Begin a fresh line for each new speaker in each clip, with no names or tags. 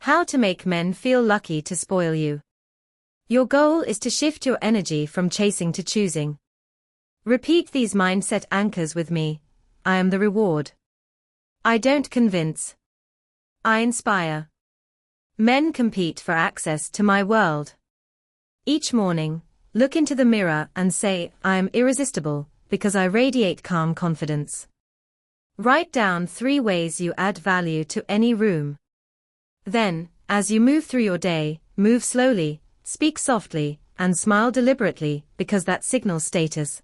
How to make men feel lucky to spoil you. Your goal is to shift your energy from chasing to choosing. Repeat these mindset anchors with me. I am the reward. I don't convince. I inspire. Men compete for access to my world. Each morning, look into the mirror and say, I am irresistible, because I radiate calm confidence. Write down 3 ways you add value to any room. Then, as you move through your day, move slowly, speak softly, and smile deliberately, because that signals status.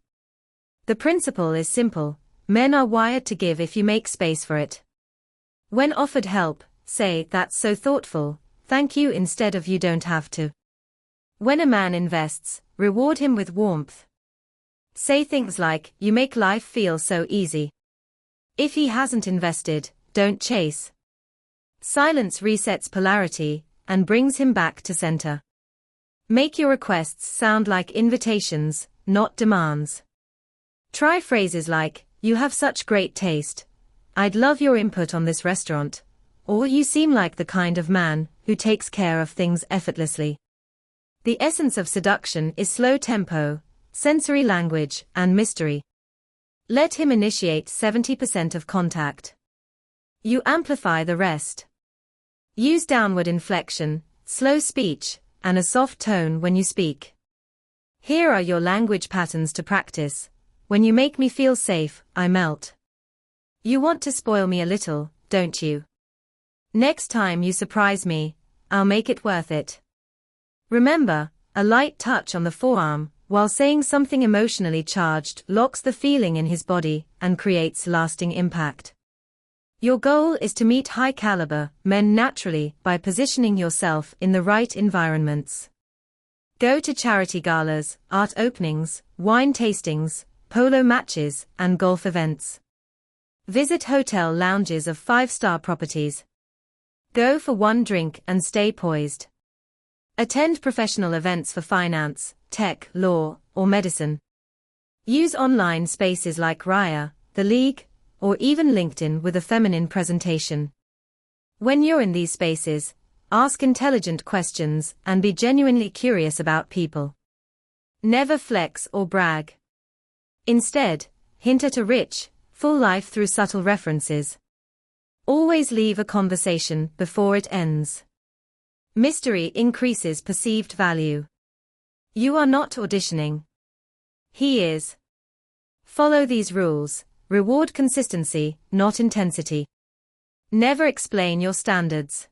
The principle is simple. Men are wired to give if you make space for it. When offered help, say, that's so thoughtful, thank you instead of you don't have to. When a man invests, reward him with warmth. Say things like, you make life feel so easy. If he hasn't invested, don't chase. Silence resets polarity and brings him back to center. Make your requests sound like invitations, not demands. Try phrases like, you have such great taste. I'd love your input on this restaurant. Or you seem like the kind of man who takes care of things effortlessly. The essence of seduction is slow tempo, sensory language, and mystery. Let him initiate 70% of contact. You amplify the rest. Use downward inflection, slow speech, and a soft tone when you speak. Here are your language patterns to practice. When you make me feel safe, I melt. You want to spoil me a little, don't you? Next time you surprise me, I'll make it worth it. Remember, a light touch on the forearm, while saying something emotionally charged, locks the feeling in his body and creates lasting impact. Your goal is to meet high-caliber men naturally by positioning yourself in the right environments. Go to charity galas, art openings, wine tastings, polo matches, and golf events. Visit hotel lounges of 5-star properties. Go for one drink and stay poised. Attend professional events for finance, tech, law, or medicine. Use online spaces like Raya, The League, or even LinkedIn with a feminine presentation. When you're in these spaces, ask intelligent questions and be genuinely curious about people. Never flex or brag. Instead, hint at a rich, full life through subtle references. Always leave a conversation before it ends. Mystery increases perceived value. You are not auditioning. He is. Follow these rules. Reward consistency, not intensity. Never explain your standards.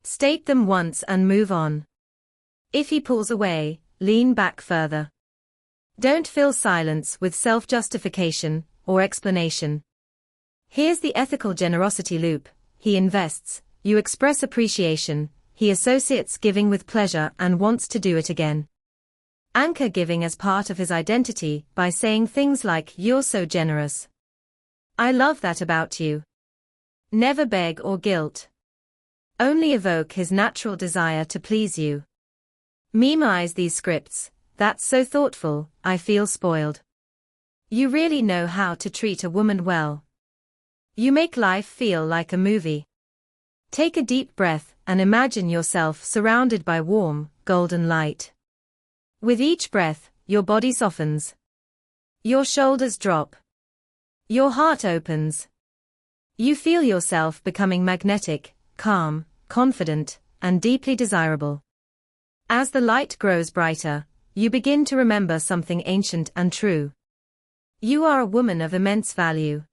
State them once and move on. If he pulls away, lean back further. Don't fill silence with self-justification or explanation. Here's the ethical generosity loop. He invests, you express appreciation, he associates giving with pleasure and wants to do it again. Anchor giving as part of his identity by saying things like, you're so generous. I love that about you. Never beg or guilt. Only evoke his natural desire to please you. Memorize these scripts. That's so thoughtful, I feel spoiled. You really know how to treat a woman well. You make life feel like a movie. Take a deep breath and imagine yourself surrounded by warm, golden light. With each breath, your body softens. Your shoulders drop. Your heart opens. You feel yourself becoming magnetic, calm, confident, and deeply desirable. As the light grows brighter, you begin to remember something ancient and true. You are a woman of immense value.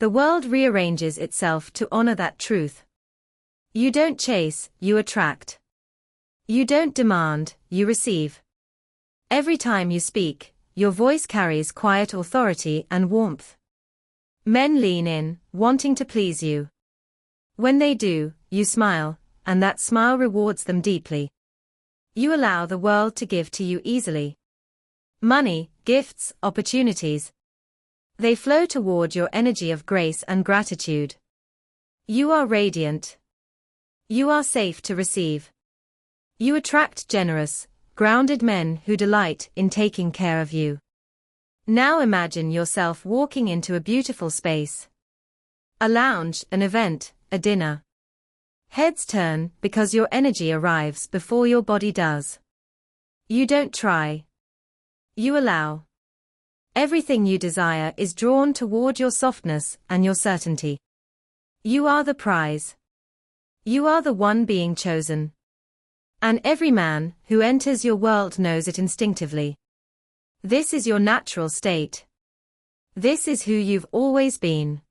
The world rearranges itself to honor that truth. You don't chase, you attract. You don't demand, you receive. Every time you speak, your voice carries quiet authority and warmth. Men lean in, wanting to please you. When they do, you smile, and that smile rewards them deeply. You allow the world to give to you easily. Money, gifts, opportunities. They flow toward your energy of grace and gratitude. You are radiant. You are safe to receive. You attract generous, grounded men who delight in taking care of you. Now imagine yourself walking into a beautiful space. A lounge, an event, a dinner. Heads turn because your energy arrives before your body does. You don't try. You allow. Everything you desire is drawn toward your softness and your certainty. You are the prize. You are the one being chosen. And every man who enters your world knows it instinctively. This is your natural state. This is who you've always been.